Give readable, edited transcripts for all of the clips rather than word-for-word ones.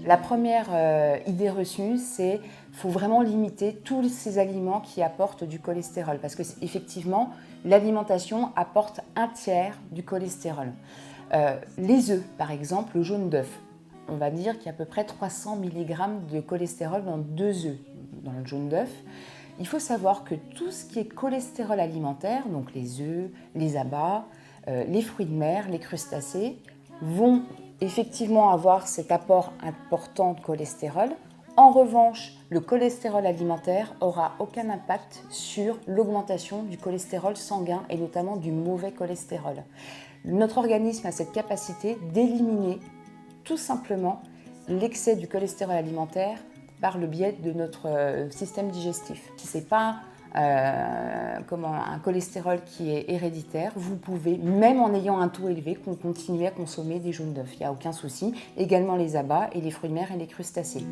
La première idée reçue, c'est qu'il faut vraiment limiter tous ces aliments qui apportent du cholestérol parce qu'effectivement, l'alimentation apporte un tiers du cholestérol. Les œufs, par exemple, le jaune d'œuf, on va dire qu'il y a à peu près 300 mg de cholestérol dans 2 œufs, dans le jaune d'œuf. Il faut savoir que tout ce qui est cholestérol alimentaire, donc les œufs, les abats, les fruits de mer, les crustacés, vont effectivement avoir cet apport important de cholestérol. En revanche, le cholestérol alimentaire n'aura aucun impact sur l'augmentation du cholestérol sanguin et notamment du mauvais cholestérol. Notre organisme a cette capacité d'éliminer tout simplement l'excès du cholestérol alimentaire par le biais de notre système digestif. Si ce n'est pas un cholestérol qui est héréditaire, vous pouvez, même en ayant un taux élevé, continuer à consommer des jaunes d'œufs. Il n'y a aucun souci. Également les abats et les fruits de mer et les crustacés.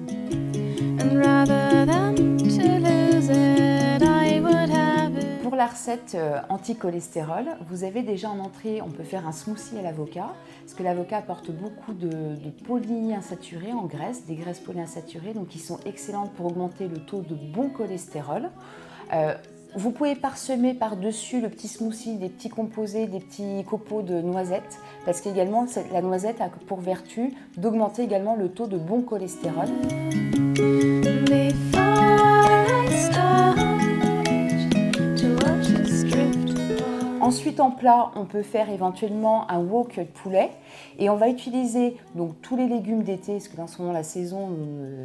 Pour la recette anti-cholestérol, vous avez déjà en entrée, on peut faire un smoothie à l'avocat, parce que l'avocat apporte beaucoup de polyinsaturés en graisse, des graisses polyinsaturées, donc qui sont excellentes pour augmenter le taux de bon cholestérol. Vous pouvez parsemer par-dessus le petit smoothie des petits composés, des petits copeaux de noisettes, parce qu'également la noisette a pour vertu d'augmenter également le taux de bon cholestérol. Ensuite, en plat, on peut faire éventuellement un wok de poulet et on va utiliser donc tous les légumes d'été, parce que dans ce moment la saison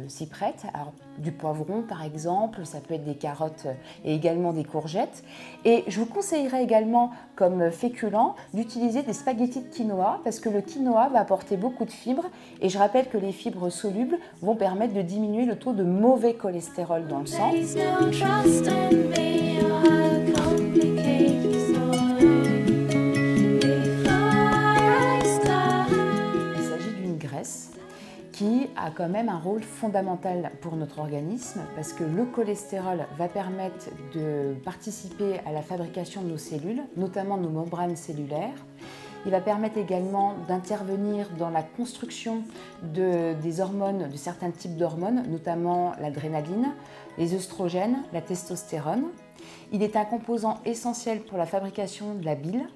s'y prête. Alors, du poivron par exemple, ça peut être des carottes et également des courgettes. Et je vous conseillerais également comme féculent d'utiliser des spaghettis de quinoa parce que le quinoa va apporter beaucoup de fibres et je rappelle que les fibres solubles vont permettre de diminuer le taux de mauvais cholestérol dans le sang. Qui a quand même un rôle fondamental pour notre organisme parce que le cholestérol va permettre de participer à la fabrication de nos cellules, notamment nos membranes cellulaires. Il va permettre également d'intervenir dans la construction des hormones, de certains types d'hormones, notamment l'adrénaline, les œstrogènes, la testostérone. Il est un composant essentiel pour la fabrication de la bile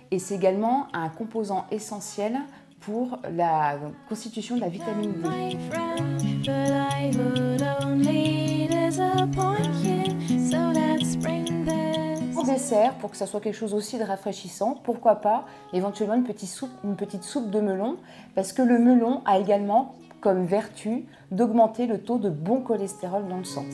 et c'est également un composant essentiel pour la constitution de la vitamine D. En dessert, pour que ça soit quelque chose aussi de rafraîchissant, pourquoi pas éventuellement une petite soupe de melon, parce que le melon a également comme vertu d'augmenter le taux de bon cholestérol dans le sang.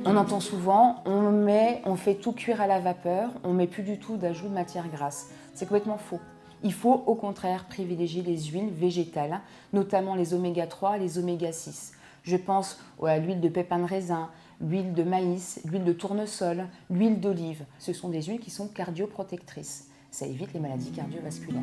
On entend souvent, on fait tout cuire à la vapeur, on ne met plus du tout d'ajout de matière grasse. C'est complètement faux. Il faut au contraire privilégier les huiles végétales, notamment les oméga 3 et les oméga 6. Je pense à l'huile de pépins de raisin, l'huile de maïs, l'huile de tournesol, l'huile d'olive. Ce sont des huiles qui sont cardioprotectrices. Ça évite les maladies cardiovasculaires.